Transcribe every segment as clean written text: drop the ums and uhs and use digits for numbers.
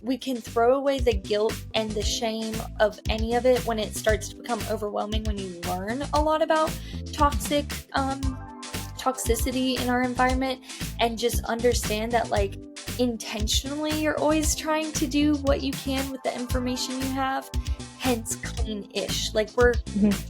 we can throw away the guilt and the shame of any of it when it starts to become overwhelming, when you learn a lot about toxicity in our environment, and just understand that like intentionally you're always trying to do what you can with the information you have, hence clean-ish. Like we're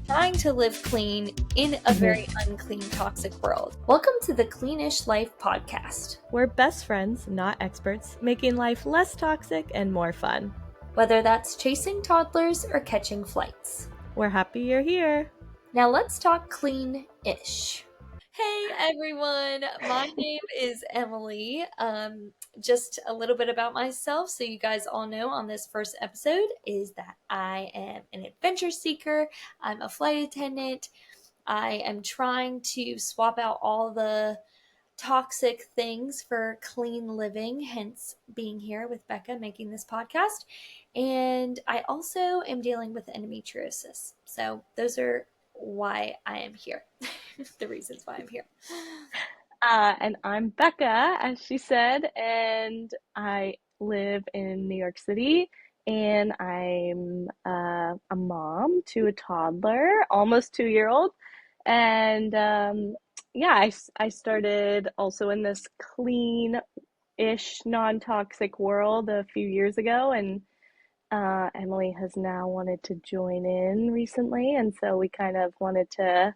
trying to live clean in a very unclean, toxic world. Welcome to the Clean-ish Life podcast. We're best friends, not experts, making life less toxic and more fun. Whether that's chasing toddlers or catching flights. We're happy you're here. Now let's talk clean-ish. Hey everyone, my name is Emilee. Just a little bit about myself so you guys all know on this first episode is that I am an adventure seeker. I'm a flight attendant. I am trying to swap out all the toxic things for clean living, hence being here with Becca making this podcast. And I also am dealing with endometriosis. So those are why I am here. The reasons why I'm here. And I'm Becca, as she said, and I live in New York City, and I'm a mom to a toddler, almost 2-year-old. And I started also in this clean-ish, non-toxic world a few years ago, and Emilee has now wanted to join in recently, and so we kind of wanted to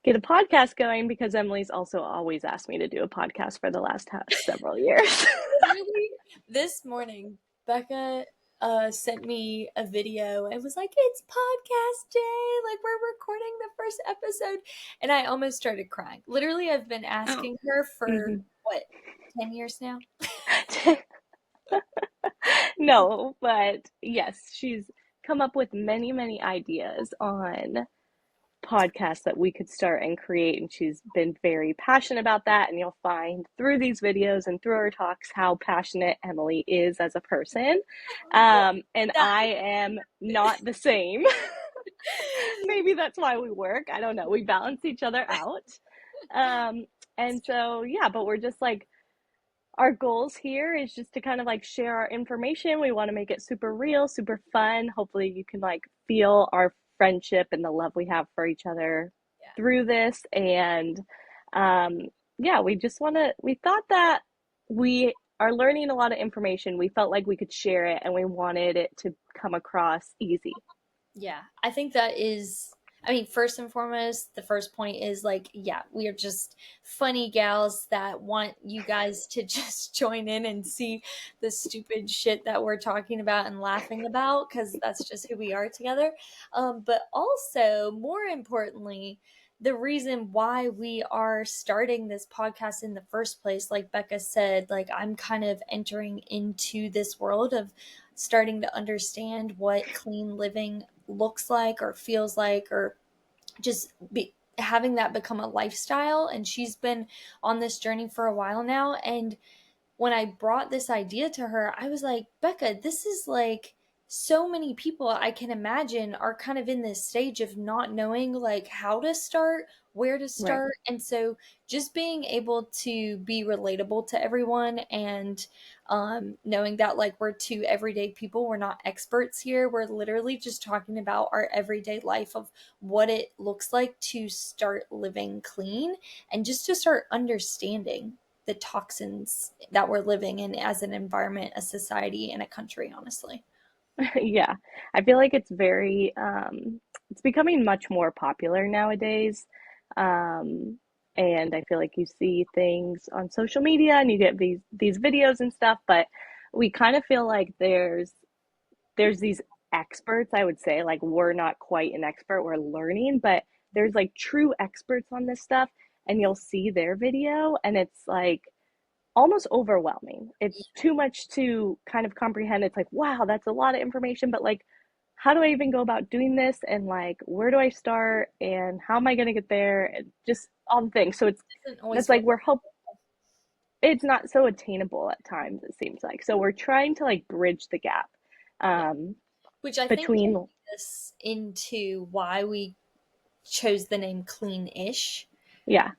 get a podcast going because Emilee's also always asked me to do a podcast for the last several years. Literally, this morning, Becca sent me a video and was like, it's podcast day, like we're recording the first episode, and I almost started crying. Literally, I've been asking her for what, 10 years now? No, but yes, she's come up with many, many ideas on podcasts that we could start and create, and she's been very passionate about that, and you'll find through these videos and through our talks how passionate Emilee is as a person, and I am not the same. Maybe that's why we work, I don't know, we balance each other out, and so yeah, but we're just like, our goals here is just to kind of like share our information. We want to make it super real, super fun. Hopefully you can like feel our friendship and the love we have for each other through this. And we thought that we are learning a lot of information. We felt like we could share it and we wanted it to come across easy. Yeah, I think that is, I mean, first and foremost, the first point is like, yeah, we are just funny gals that want you guys to just join in and see the stupid shit that we're talking about and laughing about, because that's just who we are together. But also, more importantly, the reason why we are starting this podcast in the first place, like Becca said, like I'm kind of entering into this world of starting to understand what clean living looks like or feels like, or just having that become a lifestyle. And she's been on this journey for a while now. And when I brought this idea to her, I was like, Becca, this is like, so many people I can imagine are kind of in this stage of not knowing like how to start, where to start. Right. And so just being able to be relatable to everyone, and knowing that like we're two everyday people, we're not experts here. We're literally just talking about our everyday life of what it looks like to start living clean and just to start understanding the toxins that we're living in as an environment, a society, and a country, honestly. Yeah, I feel like it's very, it's becoming much more popular nowadays. And I feel like you see things on social media and you get these videos and stuff, but we kind of feel like there's these experts, I would say, like we're not quite an expert, we're learning, but there's like true experts on this stuff, and you'll see their video and it's like almost overwhelming. It's too much to kind of comprehend. It's like, wow, that's a lot of information, but like, how do I even go about doing this? And like, where do I start? And how am I going to get there? And just all the things. So it's like, it's not so attainable at times, it seems like. So we're trying to like bridge the gap. Which I think leads us into why we chose the name Clean-ish. Yeah.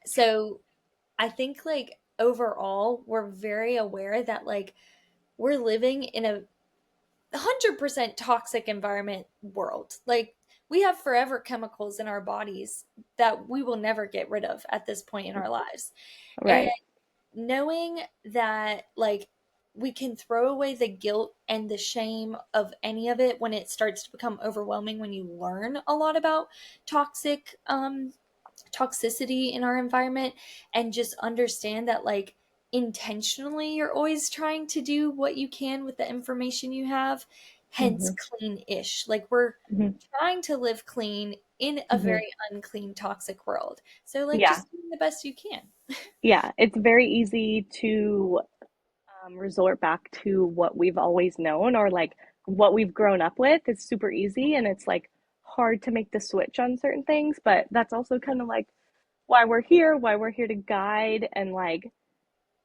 So I think like overall, we're very aware that like we're living in a 100% toxic environment world. Like, we have forever chemicals in our bodies that we will never get rid of at this point in our lives. And Right. knowing that, like, we can throw away the guilt and the shame of any of it when it starts to become overwhelming, when you learn a lot about toxicity in our environment, and just understand that, like, intentionally you're always trying to do what you can with the information you have, hence Hmm. clean-ish. Like, we're Hmm. trying to live clean in a Hmm. very unclean, toxic world. So, like, Yeah. just doing the best you can. Yeah. It's very easy to resort back to what we've always known or like what we've grown up with. It's super easy and it's like hard to make the switch on certain things, but that's also kind of like why we're here to guide and like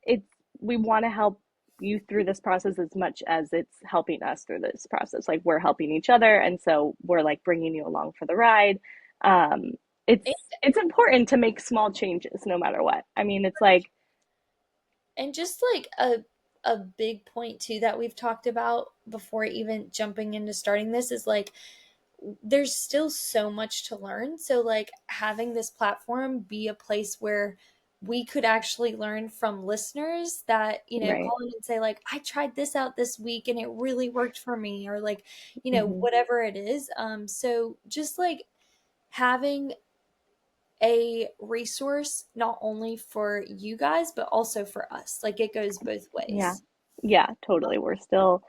it's we want to help you through this process as much as it's helping us through this process. Like we're helping each other, and so we're like bringing you along for the ride. Um, it's And, it's important to make small changes no matter what. I mean, it's like and just like a big point too that we've talked about before even jumping into starting this is like, there's still so much to learn. So, like, having this platform be a place where we could actually learn from listeners that, right. call in and say, like, I tried this out this week and it really worked for me, or like, Hmm. whatever it is. So just like having a resource not only for you guys, but also for us. Like, it goes both Yeah, ways. yeah, totally. We're still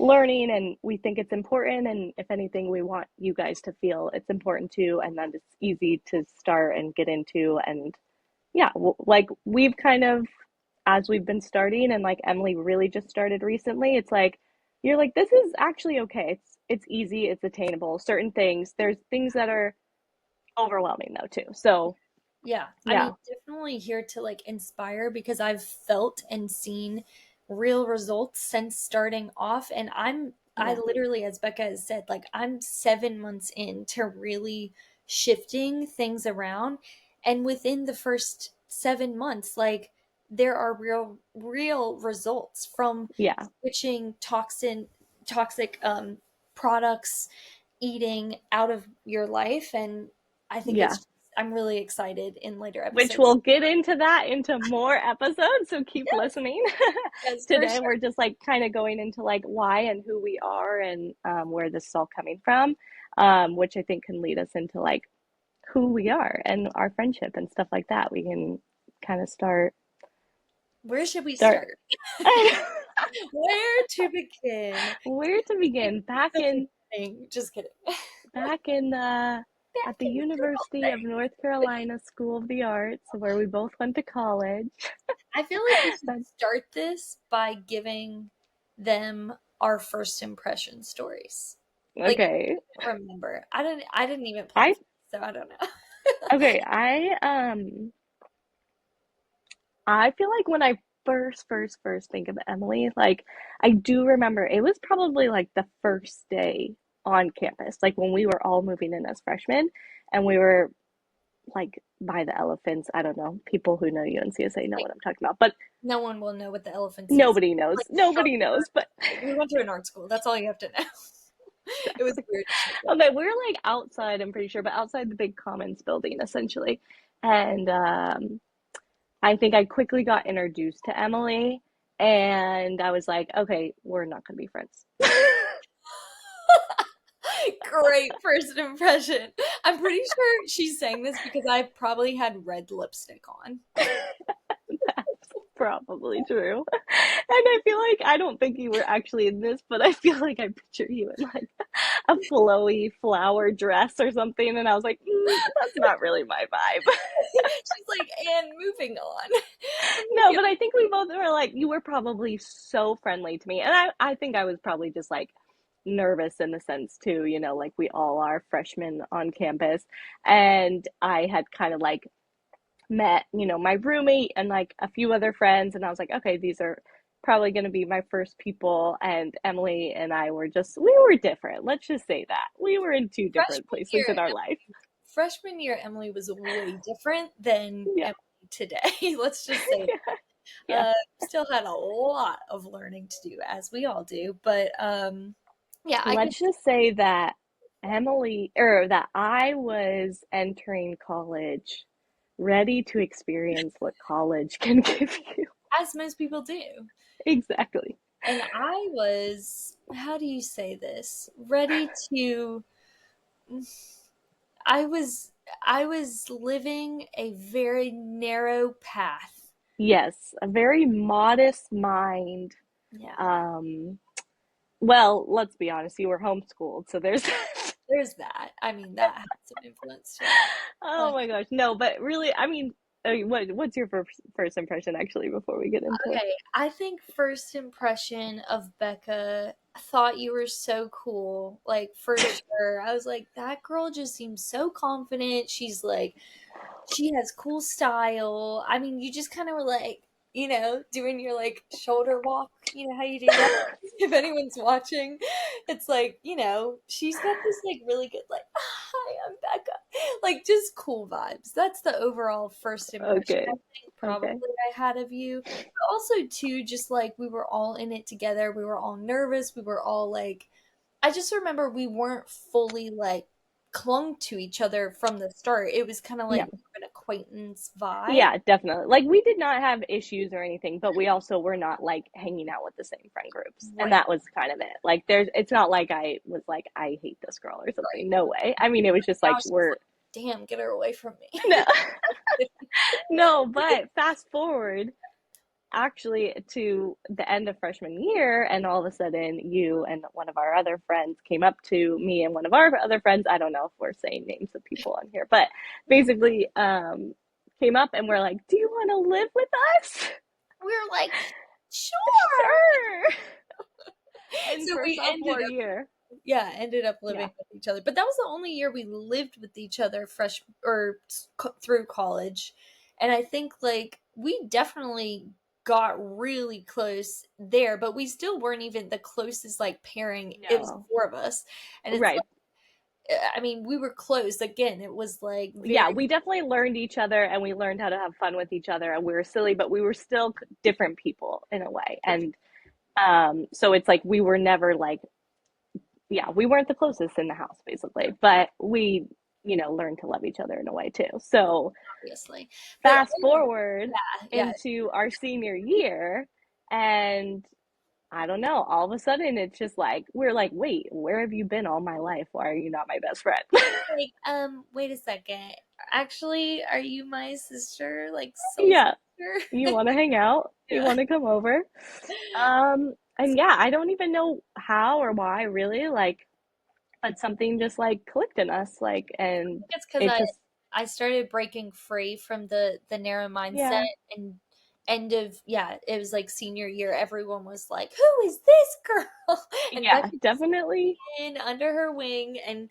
learning and we think it's important. And if anything, we want you guys to feel it's important too. And that it's easy to start and get into. And yeah, like we've kind of, as we've been starting and like Emilee really just started recently, it's like, you're like, this is actually okay. It's easy, it's attainable. Certain things, there's things that are overwhelming though too. So Yeah, I mean, yeah, definitely here to like inspire, because I've felt and seen real results since starting off. And I yeah, literally, as Becca has said, like, I'm 7 months into really shifting things around. And within the first 7 months, like, there are real results from yeah, switching toxic products, eating out of your life. And I think yeah. I'm really excited in later Which episodes. we'll get into that into more episodes, so keep Yes, listening. yes, for Today sure. we're just like kind of going into like why and who we are and where this is all coming from, which I think can lead us into like who we are and our friendship and stuff like that. We can kind of Where should we start start? Where to begin? where to begin. The beginning. Just kidding. Back in at Back the in the good old University of days. North Carolina School of the Arts, where we both went to college. I feel like we should But start this by giving them our first impression stories. Like, okay, remember, I didn't even plan I for this, so I don't know. okay, I feel like when I first think of Emilee, like I do remember it was probably like the first day on campus, like when we were all moving in as freshmen and we were like by the elephants. I don't know. People who know UNCSA know Like, what I'm talking about, but no one will know what the elephants is. nobody knows. Like, Nobody knows. But we went to an art school. That's all you have to know. It was weird as shit, though. okay, we were like outside, I'm pretty sure, but outside the big commons building essentially. And I think I quickly got introduced to Emilee and I was like, okay, we're not going to be friends. Great first impression. I'm pretty sure she's saying this because I probably had red lipstick on. That's probably true. And I feel like I don't think you were actually in this, but I feel like I picture you in like a flowy flower dress or something. And I was like, that's not really my vibe. She's like, and moving on. No, but I think we both were like, you were probably so friendly to me. And I think I was probably just like nervous in the sense too, like we all are freshmen on campus. And I had kind of like met, my roommate and like a few other friends. And I was like, okay, these are probably going to be my first people. And Emilee and I we were different. Let's just say that. We were in two different freshman places year, in our life. freshman year, Emilee was way different than Yeah. Emilee today. Let's just say that. Yeah. Still had a lot of learning to do, as we all do. But yeah, I could. Let's just say that Emily, or that I was entering college ready to experience what college can give you. As most people do. Exactly. And I was, how do you say this? Ready to, I was, I was living a very narrow path. Yes, a very modest mind. Yeah, Um, well, let's be honest, you were homeschooled, so there's there's that. I mean, that had some influence too. oh But my gosh. No, but really, what's your first impression actually before we get into it? okay, I think first impression of Becca, I thought you were so cool. Like, for sure. I was like, that girl just seems so confident. She's like, she has cool style. I mean, you just kind of were like, doing your like shoulder walk. You know how you do that? If anyone's watching, it's like, she's got this like really good, like, hi, I'm Becca. Like, just cool vibes. That's the overall first impression I Okay. think probably Okay. I had of you. But also, too, just like we were all in it together. We were all nervous. We were all like, I just remember we weren't fully like clung to each other from the start. It was kind of like Yeah. more of an acquaintance vibe. Yeah, definitely. Like we did not have issues or anything, but we also were not like hanging out with the same friend groups. And Right, that was kind of it. Like it's not like I was like I hate this girl or right. something. No way. I mean, it was just Now like she's we're like, damn, get her away from me. no. No, but fast forward actually to the end of freshman year, and all of a sudden you and one of our other friends came up to me and one of our other friends. I don't know if we're saying names of people on here, but basically came up and we're like, do you want to live with us? We were like, sure. Sure. And So for we ended sophomore up, year. yeah, ended up Yeah. living with each other. But that was the only year we lived with each other through college. And I think like we definitely got really close there, but we still weren't even the closest like pairing. It was No. four of us. And it's Right. like, I mean, we were close. Again, it was like very, Yeah, we definitely learned each other and we learned how to have fun with each other and we were silly, but we were still different people in a way. And so it's like we were never like, yeah, we weren't the closest in the house basically, but we, learned to love each other in a way too. So obviously. But fast forward yeah, into our senior year, and I don't know, all of a sudden it's just like, we're like, wait, where have you been all my life? Why are you not my best friend? like, wait a second. Actually, are you my sister? Like soul Yeah, you sister? want to hang out? You Yeah. want to come over? And yeah, I don't even know how or why really, like, but something just like clicked in us, like, and It's because it I just, I started breaking free from the narrow mindset yeah, and end of yeah, it was like senior year. Everyone was like, "Who is this girl?" And yeah, Becca just definitely. came in under her wing and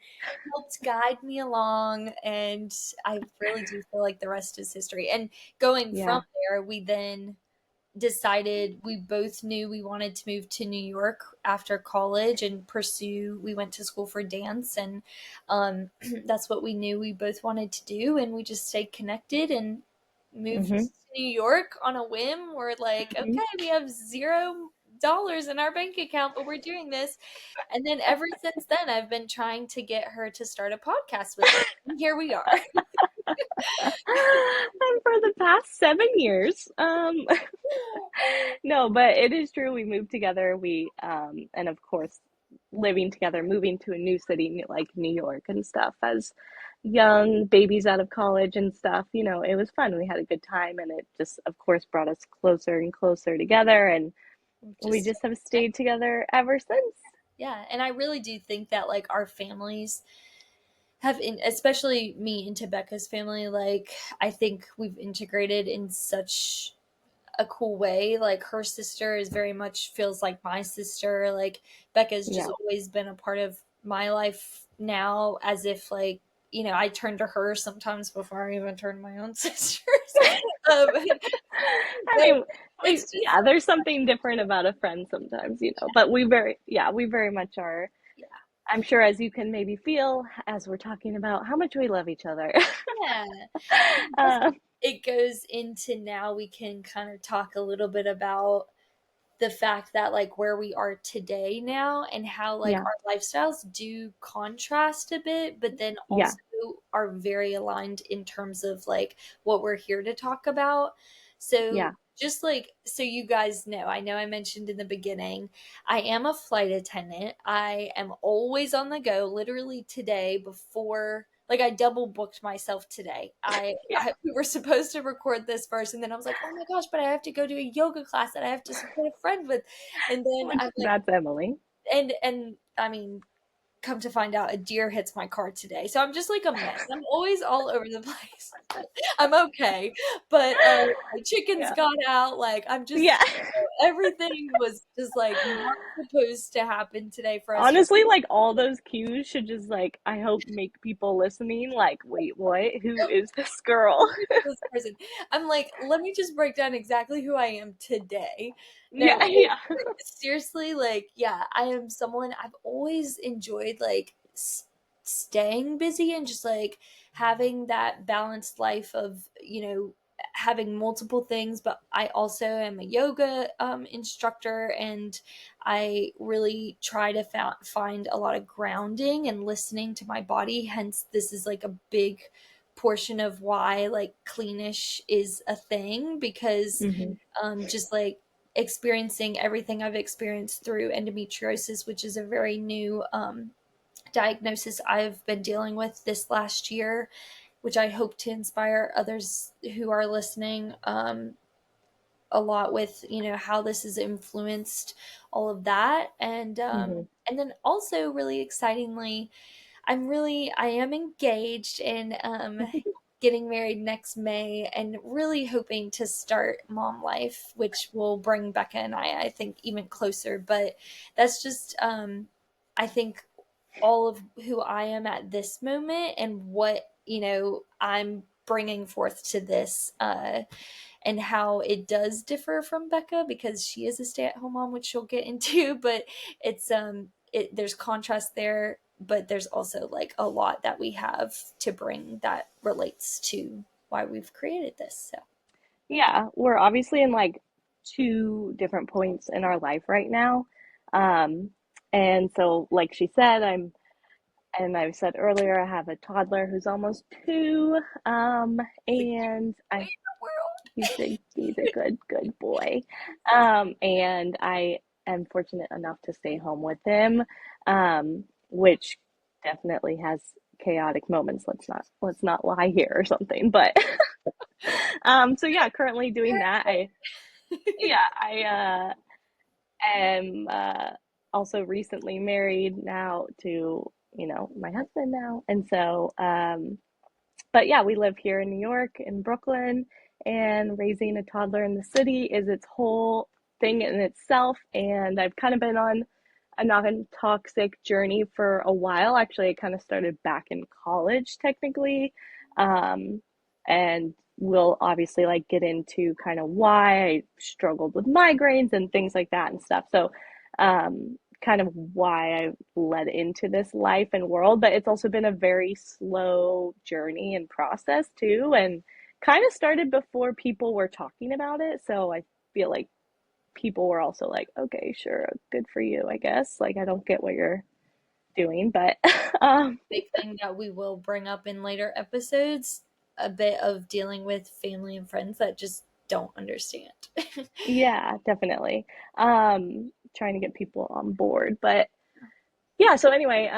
helped guide me along. And I really do feel like the rest is history. And going from Yeah. there, we then decided we both knew we wanted to move to New York after college and pursue. We went to school for dance, and that's what we knew we both wanted to do. And we just stayed connected and moved Hmm. to New York on a whim. We're like, Hmm. okay, we have $0 in our bank account, but we're doing this. And then ever since then, I've been trying to get her to start a podcast with me. And here we are. And for the past 7 years, no, but it is true. We moved together. And of course, living together, moving to a new city like New York and stuff as young babies out of college and stuff, it was fun. We had a good time and it just, of course, brought us closer and closer together. And we Just just have stayed together ever since. yeah, and I really do think that like our families especially me and Becca's family, like I think we've integrated in such a cool way. Like her sister is very much feels like my sister. Like Becca's just Yeah. always been a part of my life now, as if like I turn to her sometimes before I even turn to my own sisters. um, I but mean, it's just yeah, there's something different about a friend sometimes, but we very much are. yeah, I'm sure as you can maybe feel as we're talking about how much we love each other. yeah. uh, it goes into, now we can kind of talk a little bit about the fact that like where we are today now and how like Yeah. our lifestyles do contrast a bit, but then Yeah. also are very aligned in terms of like what we're here to talk about. So Yeah. just like so you guys know, I know I mentioned in the beginning, I am a flight attendant. I am always on the go. Literally today, before like I double booked myself today. Yeah. We were supposed to record this first, and then I was like, oh my gosh, but I have to go to a yoga class that I have to support a friend with, and then Which I'm like, that's Emily. and I mean, come to find out, a deer hits my car today, so I'm just like a mess. I'm always all over the place. I'm okay, but my chickens Yeah. got out. Like I'm just Yeah. everything was just like not supposed to happen today for us to Honestly, like all those cues should just like I hope make people listening like, wait, what? Who is this girl? this person. I'm like, let me just break down exactly who I am today. No, Yeah, yeah. seriously, like, yeah, I am someone I've always enjoyed, like, staying busy and just like having that balanced life of, having multiple things. But I also am a yoga instructor, and I really try to find a lot of grounding and listening to my body. Hence, this is like a big portion of why like cleanish is a thing, because Hmm. just like experiencing everything I've experienced through endometriosis, which is a very new diagnosis I've been dealing with this last year, which I hope to inspire others who are listening a lot with, how this has influenced all of that. Hmm. And then also really excitingly, I am engaged and getting married next May, and really hoping to start mom life, which will bring Becca and I think, even closer. But that's just, I think, all of who I am at this moment and what, I'm bringing forth to this, and how it does differ from Becca because she is a stay-at-home mom, which she'll get into. But there's contrast there, but there's also like a lot that we have to bring that relates to why we've created this. So Yeah, we're obviously in like two different points in our life right now. Um, and so like she said, and I've said earlier, I have a toddler who's almost 2. it's the And way I in the world. he's a good boy. And I am fortunate enough to stay home with him, which definitely has chaotic moments. Let's not lie here or something. But so yeah, currently doing that. I am also recently married now to, my husband now. And so but yeah, we live here in New York, in Brooklyn, and raising a toddler in the city is its whole thing in itself. And I've kind of been on a non-toxic journey for a while. Actually, I kind of started back in college, technically. Um, and we'll obviously like get into kind of why I struggled with migraines and things like that and stuff. So, kind of why I led into this life and world, but it's also been a very slow journey and process too, and kind of started before people were talking about it. So I feel like people were also like, okay, sure, good for you, I guess. Like, I don't get what you're doing, but um, Big thing that we will bring up in later episodes, a bit of dealing with family and friends that just don't understand. yeah, definitely. Trying to get people on board, but yeah. So anyway,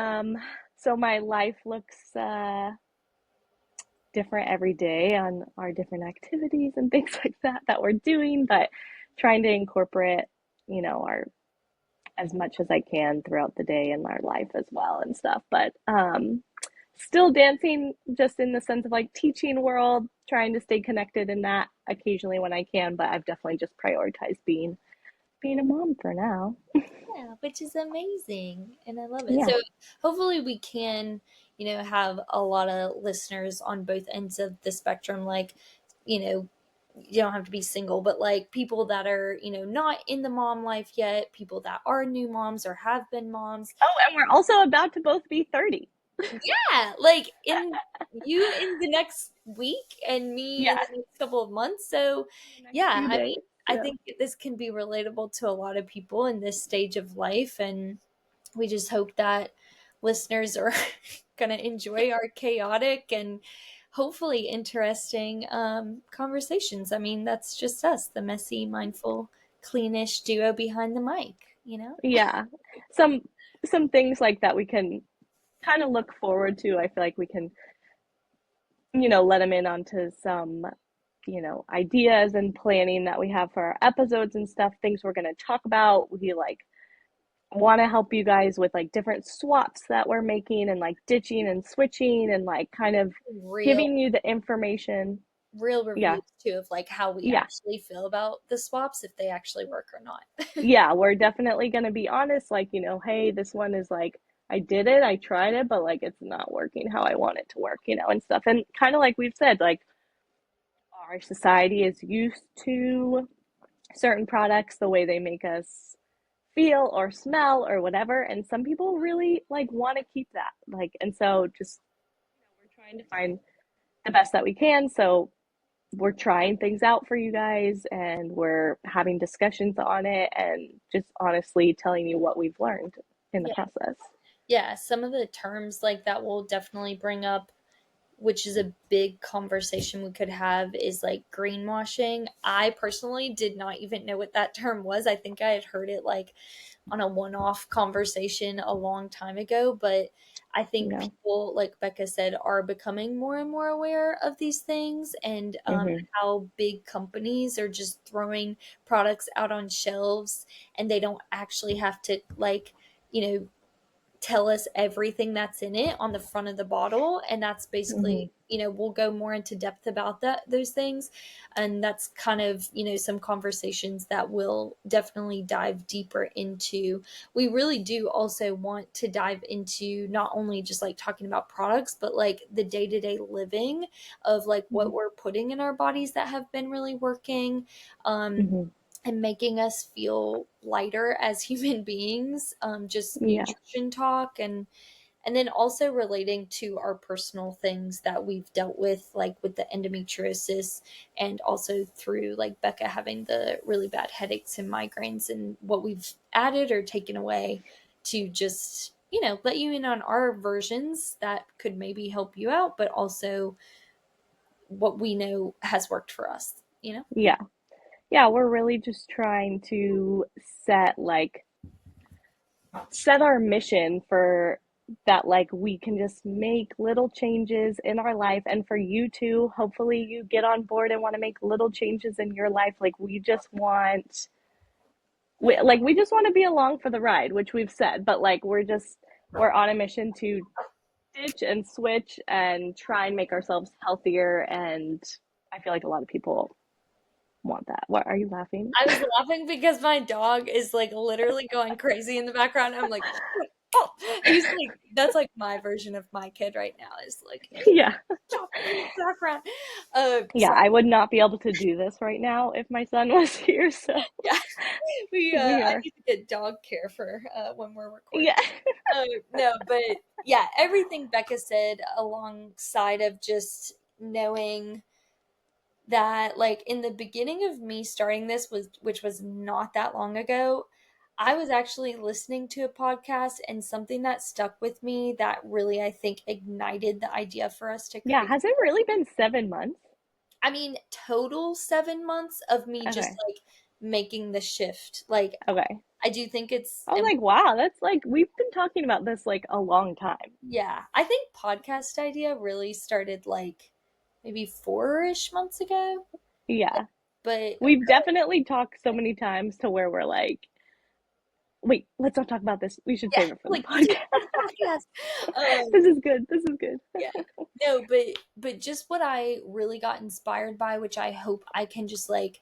so my life looks different every day on our different activities and things like that we're doing, but trying to incorporate, our as much as I can throughout the day in our life as well and stuff. But still dancing just in the sense of like teaching world, trying to stay connected in that occasionally when I can, but I've definitely just prioritized being a mom for now. Yeah, which is amazing. And I love it. Yeah. So hopefully we can, have a lot of listeners on both ends of the spectrum. Like, you don't have to be single, but like people that are, not in the mom life yet, people that are new moms or have been moms. Oh, and we're also about to both be 30. Yeah, like in the next week and me in Yeah, the next couple of months. So, the next yeah, few I mean, days. I Yeah. think this can be relatable to a lot of people in this stage of life, and we just hope that listeners are going to enjoy our chaotic and hopefully interesting conversations. I mean, that's just us, the messy, mindful, cleanish duo behind the mic, you know? Yeah. Some some things like that we can kind of look forward to. I feel like we can, let them in onto some, ideas and planning that we have for our episodes and stuff, things we're going to talk about. We like want to help you guys with like different swaps that we're making and like ditching and switching and like kind of Real giving you the information. real Yeah. reviews too of like how we Yeah. actually feel about the swaps, if they actually work or not. Yeah, we're definitely going to be honest, like, hey, this one is like, I did it, I tried it, but like it's not working how I want it to work, and stuff. And kind of like we've said, like our society is used to certain products, the way they make us feel or smell or whatever. And some people really like want to keep that. Like, and so just, we're trying to find the best that we can. So we're trying things out for you guys and we're having discussions on it and just honestly telling you what we've learned in the Yeah. process. Yeah, some of the terms like that we'll definitely bring up, which is a big conversation we could have, is like greenwashing. I personally did not even know what that term was. I think I had heard it like on a one-off conversation a long time ago, but I think Yeah. people, like Becca said, are becoming more and more aware of these things, and Mm-hmm. how big companies are just throwing products out on shelves and they don't actually have to like, you know, tell us everything that's in it on the front of the bottle, and that's Mm-hmm. basically, we'll go more into depth about those things, and that's kind of, some conversations that we'll definitely dive deeper into. We really do also want to dive into not only just like talking about products, but like the day-to-day living of like what we're putting in our bodies that have been really working, um Mm-hmm. and making us feel lighter as human beings, just Yeah. nutrition talk, and then also relating to our personal things that we've dealt with, like with the endometriosis, and also through like Becca having the really bad headaches and migraines, and what we've added or taken away to just, let you in on our versions that could maybe help you out, but also what we know has worked for us. Yeah. Yeah. We're really just trying to set like set our mission for that, like we can just make little changes in our life, and for you too, hopefully you get on board and want to make little changes in your life. Like we just want to be along for the ride, which we've said, but like we're on a mission to ditch and switch and try and make ourselves healthier. And I feel like a lot of people want that. What are you laughing? I was laughing because my dog is like literally going crazy in the background. I'm like, oh, he's like, that's like my version of my kid right now. Is like, Yeah. chopping in the background. Yeah, Sorry. I would not be able to do this right now if my son was here, so Yeah, we I are. need to get dog care for when we're recording. Yeah. No, but yeah, everything Becca said alongside of just knowing that like in the beginning of me starting this, was which was not that long ago, I was actually listening to a podcast, and something that stuck with me that really I think ignited the idea for us to Yeah, create. has it really been 7 months? I mean, total 7 months of me just Okay. like making the shift. Like Okay. I do think it's I was like, wow, that's like we've been talking about this like a long time. yeah, I think podcast idea really started like maybe 4-ish months ago. Yeah. But We've definitely talked so many times to where we're like, wait, let's not talk about this. We should yeah, save it for the like we should podcast. do a podcast. This is good. This is good. Yeah. No, but just what I really got inspired by, which I hope I can just like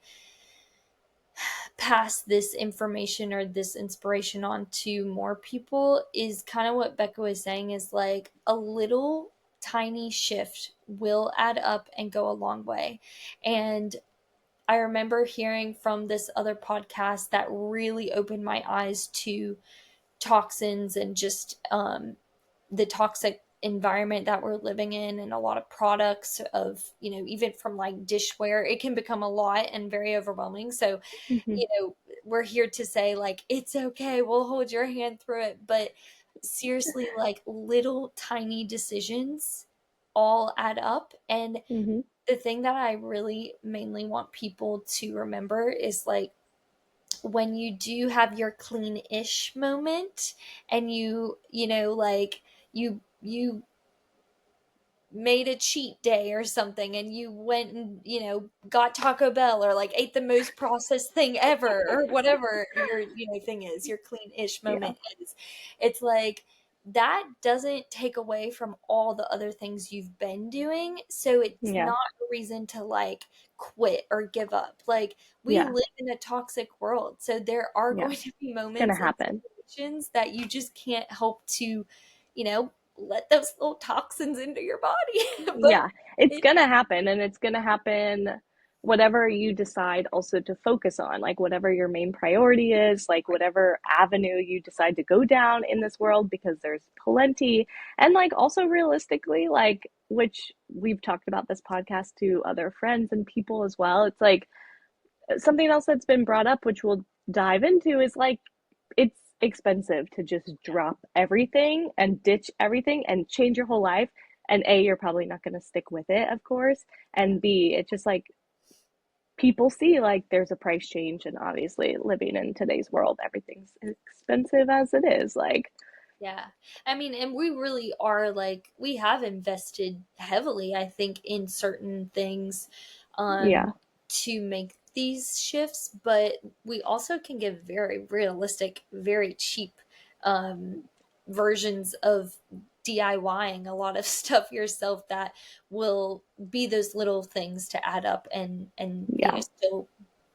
pass this information or this inspiration on to more people, is kind of what Becca was saying, is like a little tiny shift will add up and go a long way. And I remember hearing from this other podcast that really opened my eyes to toxins and just the toxic environment that we're living in and a lot of products of, even from like dishware, it can become a lot and very overwhelming. So, Hmm. we're here to say like it's okay, we'll hold your hand through it, but seriously, like little tiny decisions all add up. And Hmm. the thing that I really mainly want people to remember is like when you do have your clean-ish moment and like you made a cheat day or something and you went and got Taco Bell or like ate the most processed thing ever or whatever your thing is, your clean-ish Yeah. moment is, it's like that doesn't take away from all the other things you've been doing, so it's Yeah. not a reason to like quit or give up. Like we Yeah. live in a toxic world, so there are Yeah. going to be It's gonna moments and happen. situations that you just can't help to let those little toxins into your body. But Yeah, it's it, gonna happen, and it's gonna happen whatever you decide also to focus on, like whatever your main priority is, like whatever avenue you decide to go down in this world, because there's plenty. And like also realistically, like which we've talked about this podcast to other friends and people as well. It's like something else that's been brought up, which we'll dive into, is like it's expensive to just yeah, drop everything and ditch everything and change your whole life. And A, you're probably not going to stick with it, of course. yeah. And B, it's just like people see like there's a price change. And obviously, living in today's world, everything's expensive as it is. Like, Yeah. I mean, and we really are like we have invested heavily, I think, in certain things yeah, to make these shifts, but we also can give very realistic, very cheap um versions of DIYing a lot of stuff yourself that will be those little things to add up and yeah, still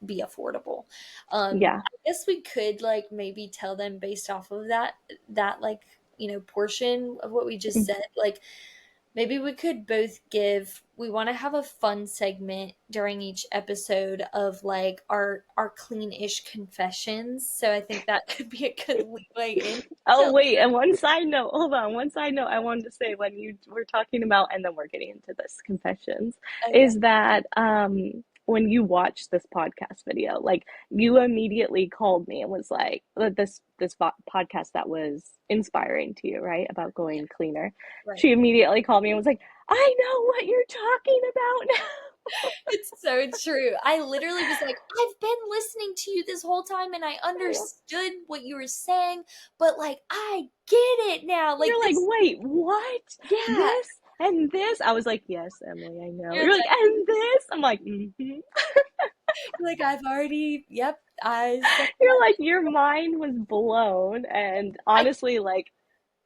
be affordable. yeah. I guess we could like maybe tell them based off of that like portion of what we just said, like maybe we could both give, we want to have a fun segment during each episode of like our clean-ish confessions, so I think that could be a good leeway in Oh, to. wait, and one side note, hold on. One side note I wanted to say when you were talking about, and then we're getting into this confessions, Okay, is that when you watched this podcast video, like you immediately called me and was like, this podcast that was inspiring to you, right? About yeah, going cleaner. right. She immediately called me and was like, I know what you're talking about now. It's so true. I literally was like, I've been listening to you this whole time and I Yeah. understood what you were saying, but like I get it now. Like You're like, this, wait, what? yeah. This and this? I was like, yes, Emily, I know. You're You're like, like, and this? I'm like, mm-hmm. I've already, yep, I said You're that. like, your mind was blown. And I honestly, like,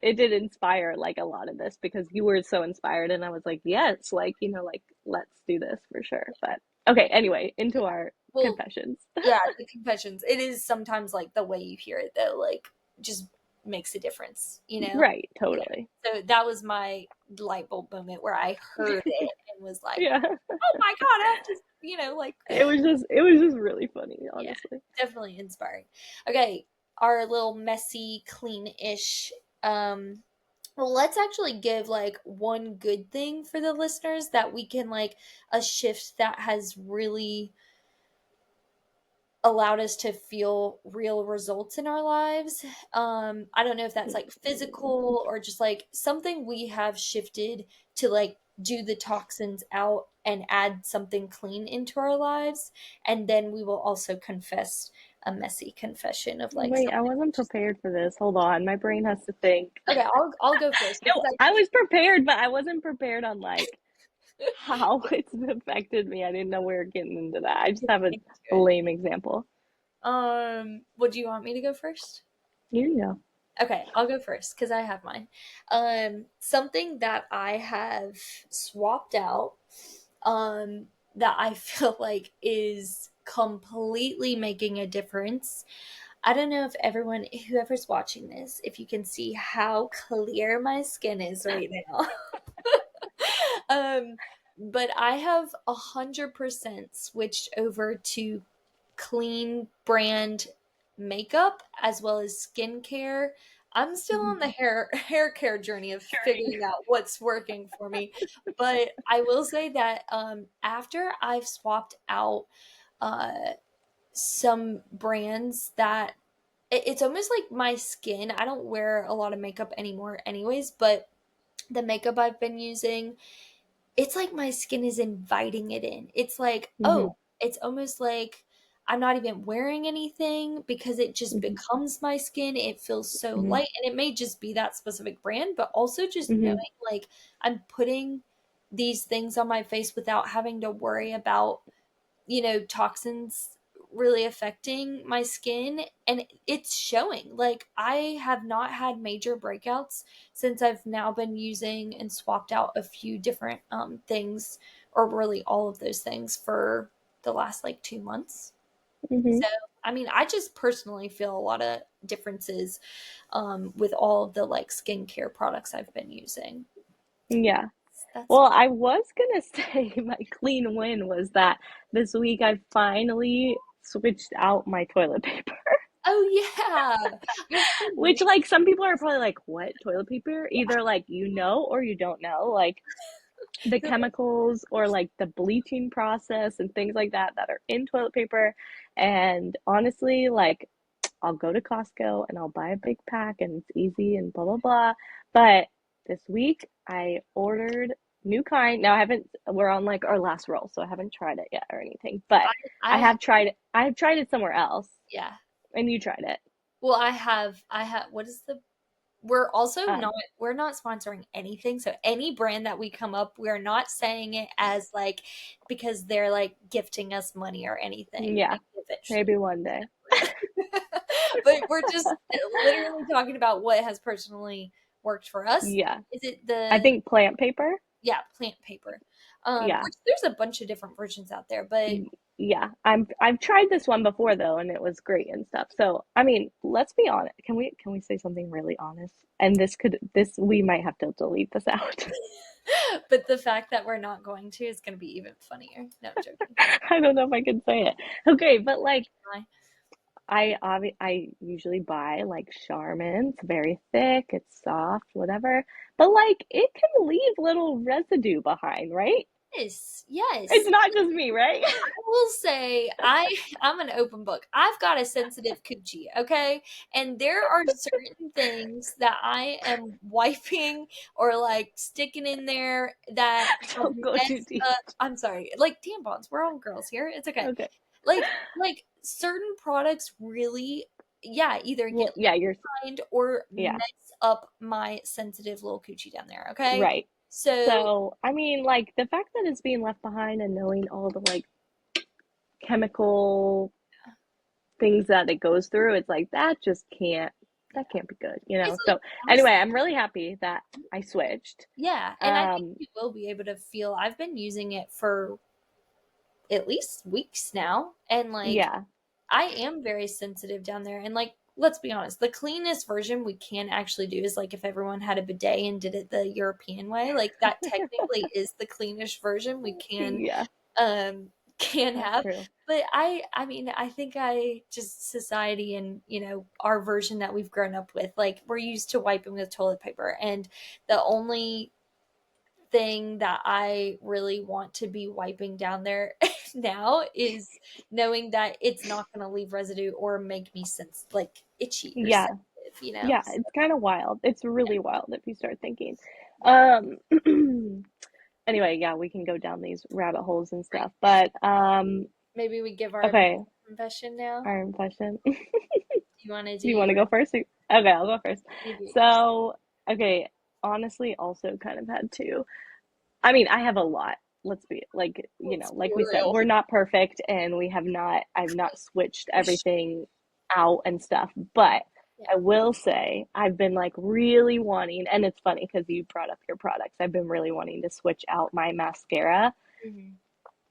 it did inspire like a lot of this because you were so inspired. And I was like, yes, like, like, let's do this for sure. But okay, anyway, into our well, confessions. yeah, the confessions. It is sometimes like the way you hear it though, like just makes a difference. Right, Yeah. totally. So that was my light bulb moment where I heard it and was like, Yeah. "Oh my god, I have to," like It was just really funny, yeah, honestly. definitely inspiring. Okay, our little messy, clean-ish well, let's actually give like one good thing for the listeners that we can like a shift that has really allowed us to feel real results in our lives. I don't know if that's like physical or just like something we have shifted to like do the toxins out and add something clean into our lives. And then we will also confess a messy confession of like Wait, I something wasn't just prepared for this. Hold on, my brain has to think. okay, I'll go first because No, I was prepared, but I wasn't prepared on like how it's affected me. I didn't know we were getting into that. I just have a I lame example. would you want me to go first? You know. Okay, I'll go first because I have mine. Something that I have swapped out, that I feel like is completely making a difference. I don't know if everyone, whoever's watching this, if you can see how clear my skin is right now. um, but I have 100% switched over to clean brand makeup as well as skincare I'm still on the Mhm. hair care journey of figuring out what's working for me. But I will say that after I've swapped out uh some brands that it's almost like my skin. I don't wear a lot of makeup anymore anyways, but the makeup I've been using, it's like my skin is inviting it in. It's like, Mhm. oh, it's almost like I'm not even wearing anything because it just Mhm. becomes my skin. It feels so Mhm. light. And it may just be that specific brand, but also just knowing Mhm. like I'm putting these things on my face without having to worry about, toxins really affecting my skin, and it's showing. Like I have not had major breakouts since I've now been using and swapped out a few different things, or really all of those things, for the last like 2 months. Mhm. So, I mean, I just personally feel a lot of differences with all of the like skincare products I've been using. Yeah. That's Well, I was gonna say my clean win was that this week I finally switched out my toilet paper. Oh yeah. I still Which, use like, some people are probably like, what, toilet paper? Either, like, you know or you don't know. Like, the the chemicals or like the bleaching process and things like that that are in toilet paper. And honestly, like, I'll go to Costco and I'll buy a big pack and it's easy and blah blah blah. But this week I ordered new kind. Now I haven't, we're on like our last roll, so I haven't tried it yet or anything. But I have, I have tried it somewhere else yeah. and you tried it. Well, I have what is the we're also Um, not sponsoring anything. So any brand that we come up, we're not saying it as like because they're like gifting us money or anything. yeah, Maybe eventually. maybe one day. But we're just literally talking about what has personally worked for us. Yeah. Is it I the think plant paper. yeah, plant paper. Yeah. Which there's a bunch of different versions out there, but Yeah, I've tried this one before though, and it was great and stuff. So, I mean, let's be honest. Can we say something really honest? And this we might have to delete this out. but the fact that we're not going to is going to be even funnier. No, I'm joking. I don't know if I can say it. Okay, but like Bye. I usually buy like Charmin. It's very thick, it's soft, whatever. But like it can leave little residue behind, right? Yes, It's yes. not just me, right? Will say I'm an open book. I've got a sensitive coochie, okay? And there are certain things that I am wiping or like sticking in there that have Don't go too messed deep. up. I'm sorry, like tampons. We're all girls here. It's okay. Okay. Like certain products really, yeah, either Well, get yeah, left you're behind or yeah. mess up my sensitive little coochie down there, okay? Right. So So, I mean, like the fact that it's being left behind and knowing all the like chemical things that it goes through, it's like that can't be good, you know? it's like So, anyway, honestly, I'm really happy that I switched. yeah, and I think Um, you will be able to feel. I've been using it for at least weeks now, and like yeah. I am very sensitive down there. And like, let's be honest, the cleanest version we can actually do is like if everyone had a bidet and did it the European way, like that technically is the cleanest version we Yeah, um can that's have. true. But I mean, I think I just society and our version that we've grown up with, like we're used to wiping with toilet paper, and the only thing that I really want to be wiping down there now is knowing that it's not going to leave residue or make me like itchy or Yeah. sensitive. Yeah, So, it's kind of wild. It's really wild if you start thinking. yeah, Um, anyway, yeah, we can go down these rabbit holes and right. stuff. But Maybe we give our okay, confession now. our impression. Do you want to do Do you want your to go first? Okay, I'll go first. you do yours? So, okay, honestly, also kind of had to. I mean, I have a lot. Let's be like, Let's be like we said, real. we're not perfect and I've not switched everything out and stuff. But Yeah. I will say, I've been like really wanting, and it's funny because you brought up your products. I've been really wanting to switch out my mascara Hmm.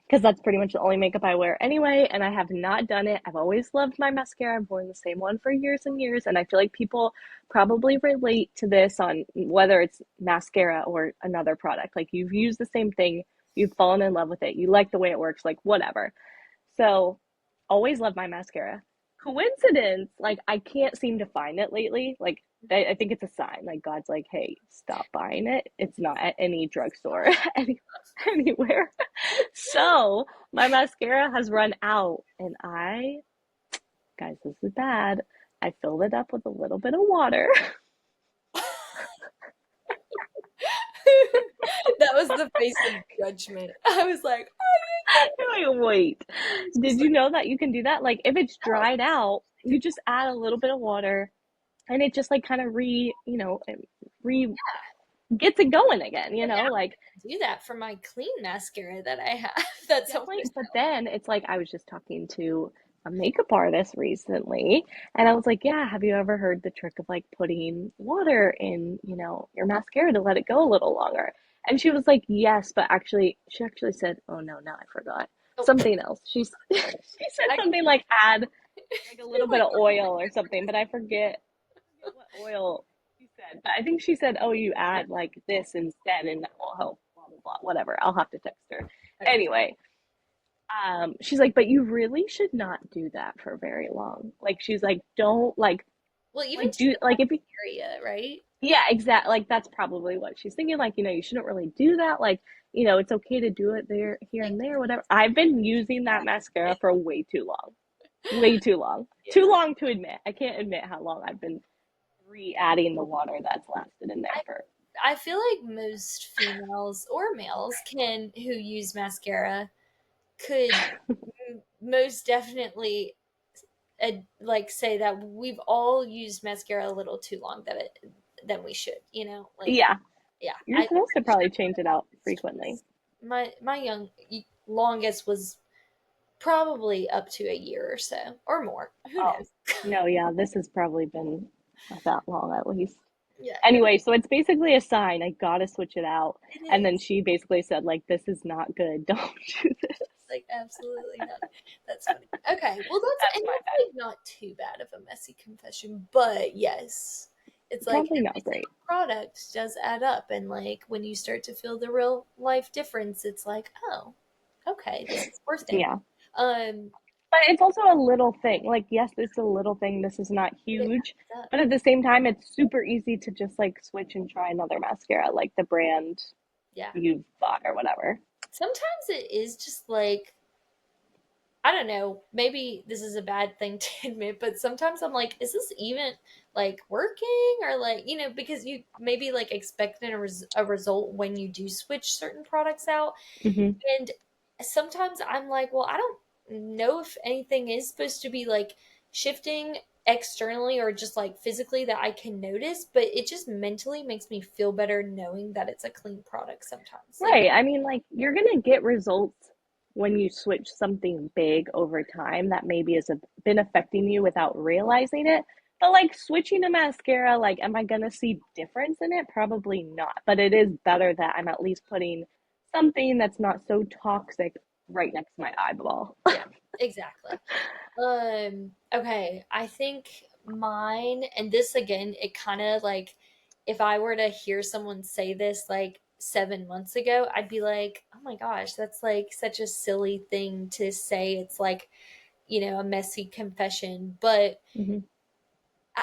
because that's pretty much the only makeup I wear anyway, and I have not done it. I've always loved my mascara. I've worn the same one for years and years, and I feel like people probably relate to this on whether it's mascara or another product. Like you've used the same thing, you've fallen in love with it, you like the way it works, like whatever. So, always loved my mascara. coincidence, like I can't seem to find it lately. Like I think it's a sign. Like God's like, hey, stop buying it. It's not at any drugstore anywhere. So my mascara has run out, and guys, this is bad. I filled it up with a little bit of water. That was the face of judgment. I was like, Wait, just did you like, know that you can do that? Like if it's oh, dried out, you just add a little bit of water, and it just like kind of re gets it going again, well, now like I can do that for my clean mascara that I have. That's definitely. almost But then it's like I was just talking to a makeup artist recently, and I was like, yeah, have you ever heard the trick of like putting water in, your mascara to let it go a little longer? And she was like, yes, but she actually said, oh no, now I forgot oh, something else. She said I something like add like a little feel bit like of oil or something, but I forget what oil she said. But I think she said, oh, you add like this instead, and that will help. Blah blah blah. Whatever. I'll have to text her. okay. Anyway, she's like, but you really should not do that for very long. Like, she's like, don't Well, even like to do the like if you, bacteria, right? yeah, exactly. Like that's probably what she's thinking. Like, you shouldn't really do that. Like, it's okay to do it there, here Like, and there, whatever. I've been using that mascara for way too long. Way too long. Too yeah. long to admit. I can't admit how long I've been re-adding the water that's lasted in there I for. I feel like most females or males can who use mascara could most definitely like say that we've all used mascara a little too long than we should, like Yeah, yeah, you're I'm supposed to pretty sure probably change it out longest frequently. was my young longest was probably up to a year or so or more. Who Oh, knows? no, yeah, this has probably been that long at least. Yeah, no, Anyway, so it's basically a sign. I gotta switch it out. it And then is. she basically said, like, this is not good. Don't do this. Like absolutely not. That's funny. Okay, well That's my that's like not too bad of a messy confession, but yes, it's bad. like Probably every not great. single product does add up, and like when you start to feel the real life difference, it's like, oh, okay, this is worth it. Yeah. Um, But it's also a little thing. Like, yes, it's a little thing. This is not but it huge. adds up. But at the same time, it's super easy to just like switch and try another mascara, like the brand Yeah. you've bought or whatever. Sometimes it is just like I don't know, maybe this is a bad thing to admit, but sometimes I'm like, is this even like working or like, because you maybe like expecting a result when you do switch certain products out. Hmm. And sometimes I'm like, well, I don't know if anything is supposed to be like shifting externally or just like physically that I can notice, but it just mentally makes me feel better knowing that it's a clean product sometimes. Like, Right. I mean, like, you're going to get results when you switch something big over time that maybe has been affecting you without realizing it. But like switching a mascara, like, am I going to see difference in it? Probably not. But it is better that I'm at least putting something that's not so toxic right next to my eyeball. yeah, exactly. Okay, I think mine, and this again, it kind of like if I were to hear someone say this like 7 months ago, I'd be like, oh my gosh, that's like such a silly thing to say. It's like, a messy confession. But Hmm.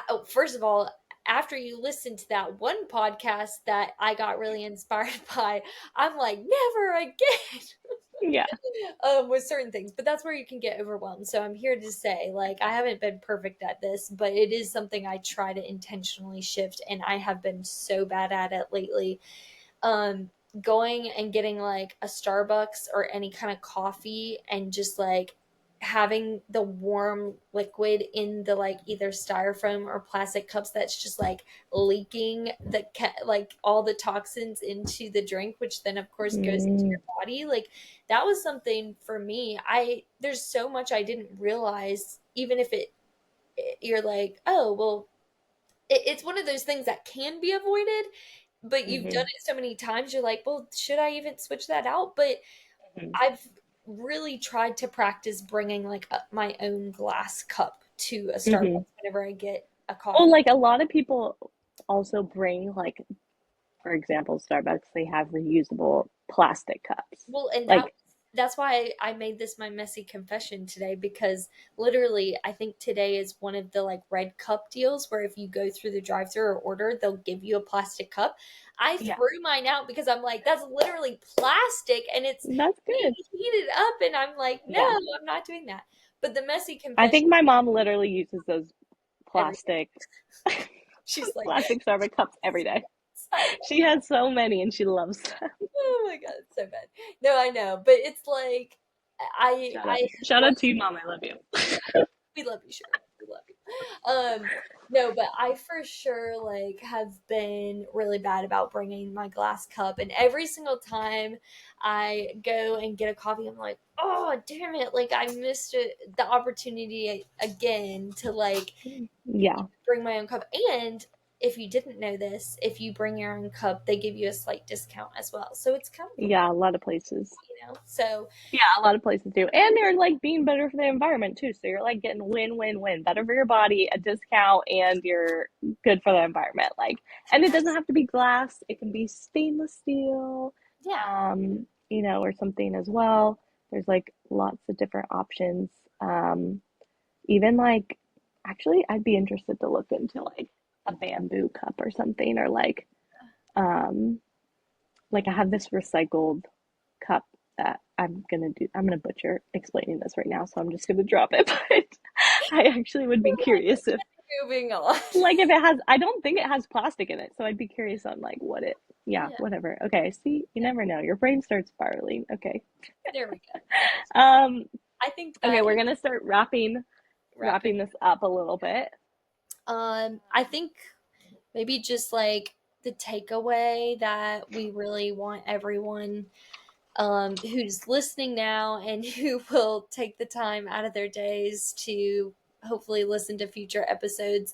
oh, first of all, after you listen to that one podcast that I got really inspired by, I'm like, never again. Yeah. With certain things, but that's where you can get overwhelmed. So I'm here to say, like, I haven't been perfect at this, but it is something I try to intentionally shift, and I have been so bad at it lately. um Going and getting like a Starbucks or any kind of coffee and just like having the warm liquid in the like either styrofoam or plastic cups that's just like leaking like all the toxins into the drink, which then of course goes into Mm, your body. Like that was something for me. I There's so much I didn't realize, even if you're like, oh well, it's one of those things that can be avoided, but you've done hmm. it so many times, you're like, well, should I even switch that out? But Hmm. I've really tried to practice bringing like my own glass cup to a Hmm. Starbucks whenever I get a Well, coffee. like a lot of people also bring like, for example, Starbucks, they have reusable plastic cups. Well, and that Like, that's why I made this my messy confession today, because literally I think today is one of the like red cup deals where if you go through the drive-through or order, they'll give you a plastic cup. I Yeah, threw mine out because I'm like, that's literally plastic and it's that's being good. heated up, and I'm like, no, Yeah. I'm not doing that. But the messy I confession think my mom literally uses those every day. plastic She's like, plastic Starbucks cups every day. I She has so many and she loves them. oh my God, it's so bad. No, I know, but it's like Shout out. I Shout out to you, mom. I love you. we love you, Shirley. We love you. No, but I for sure like have been really bad about bringing my glass cup, and every single time I go and get a coffee, I'm like, oh damn it! Like I missed the opportunity again to like Yeah. bring my own cup. And if you didn't know this, if you bring your own cup, they give you a slight discount as well. So it's kind of a Yeah, a lot of places. So Yeah, a lot of places do. And they're like being better for the environment too. So you're like getting win win win. Better for your body, a discount, and you're good for the environment. Like, and it doesn't have to be glass. It can be stainless steel, yeah, or something as well. There's like lots of different options. Even like actually I'd be interested to look into like a bamboo cup or something, or um like I have this recycled cup that I'm gonna butcher explaining this right now, so I'm just gonna drop it. But I actually would be we're like curious if moving on. like if it has I don't think it has plastic in it, so I'd be curious on like what it yeah, Yeah, whatever. Okay, see, you never know. Your brain starts spiraling. Okay. there we go. There we go. Um I think okay, that we're is gonna start wrapping wrapping. this up a little bit. I think maybe just like the takeaway that we really want everyone who's listening now and who will take the time out of their days to hopefully listen to future episodes.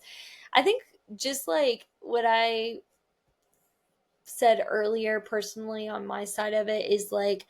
I think just like what I said earlier personally on my side of it is like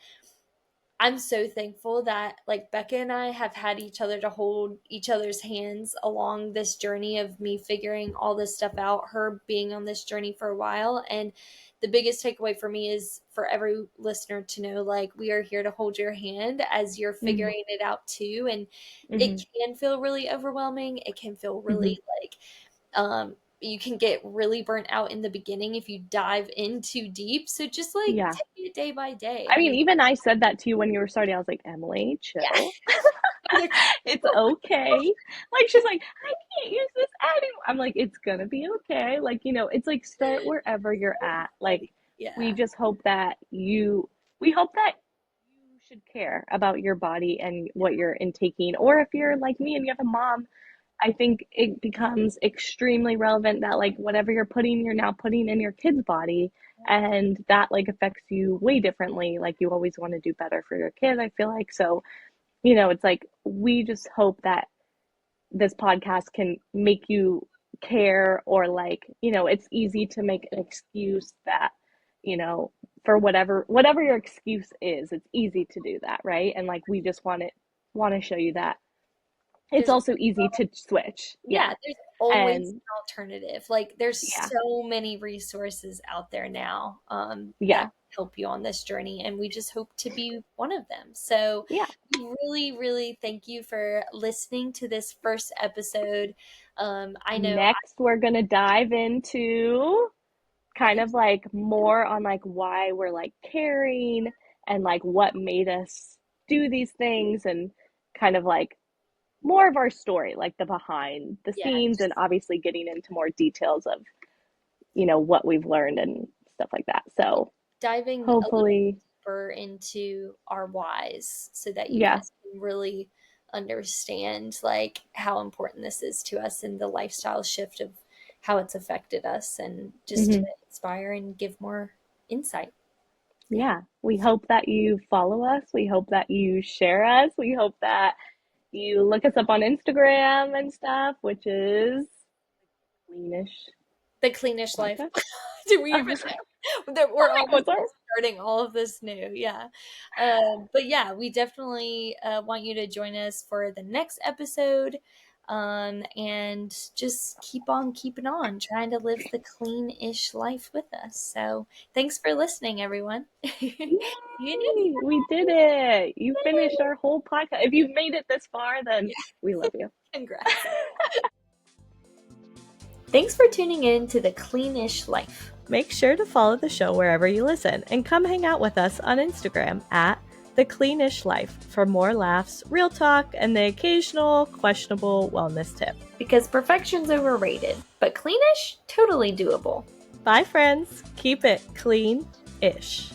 I'm so thankful that like Becca and I have had each other to hold each other's hands along this journey of me figuring all this stuff out, her being on this journey for a while. And the biggest takeaway for me is for every listener to know like we are here to hold your hand as you're Mm-hmm. figuring it out too. And Mm-hmm. it can feel really overwhelming. It can feel Mm-hmm. really like you can get really burnt out in the beginning if you dive in too deep. So just like Yeah. take it day by day. I I mean, mean, even I said that to you when you were starting. I was like, Emily, yeah. chill. It's okay. Like she's like, I can't use this anymore. I'm like, it's gonna be okay. Like, it's like start wherever you're at. Like Ready. we Yeah. just hope that we hope that you should care about your body and what you're intaking. Or if you're like me and you have a mom, I think it becomes extremely relevant that like whatever you're now putting in your kid's body, and that like affects you way differently. Like you always want to do better for your kid, I feel like. So, it's like we just hope that this podcast can make you care, or like, it's easy to make an excuse that, you know, for whatever your excuse is, it's easy to do that, right? And like we just want to show you that it's There's also easy to switch. Yeah. yeah, there's always And an alternative. Like there's yeah. so many resources out there now that Yeah. help you on this journey, and we just hope to be one of them. So Yeah. really, really thank you for listening to this first episode. I know Next, we're going to dive into I kind think of like more on like why we're like caring, and like what made us do these things, and kind of like more of our story, like the behind the yeah, scenes, and just obviously getting into more details of, what we've learned and stuff like that. So diving a little hopefully, deeper into our whys so that you yeah. guys can really understand like how important this is to us and the lifestyle shift of how it's affected us, and just to Hmm. inspire and give more insight. Yeah. Yeah. We hope that you follow us. We hope that you share us. We hope that you look us up on Instagram and stuff, which is Cleanish The cleanish life. podcast. Do we I even was like, that I'm we're like, honestly what's our starting all of this new? Yeah. But yeah, we definitely want you to join us for the next episode. and just keep on keeping on, trying to live the clean-ish life with us. So thanks for listening, everyone. See you next Yay! We did it. You finished our whole podcast. If you've made it this far, then time. we love you. Congrats. Thanks for tuning in to The Cleanish Life. Make sure to follow the show wherever you listen and come hang out with us on Instagram at The Cleanish Life for more laughs, real talk, and the occasional questionable wellness tip. Because perfection's overrated, but cleanish, totally doable. Bye, friends. Keep it clean-ish.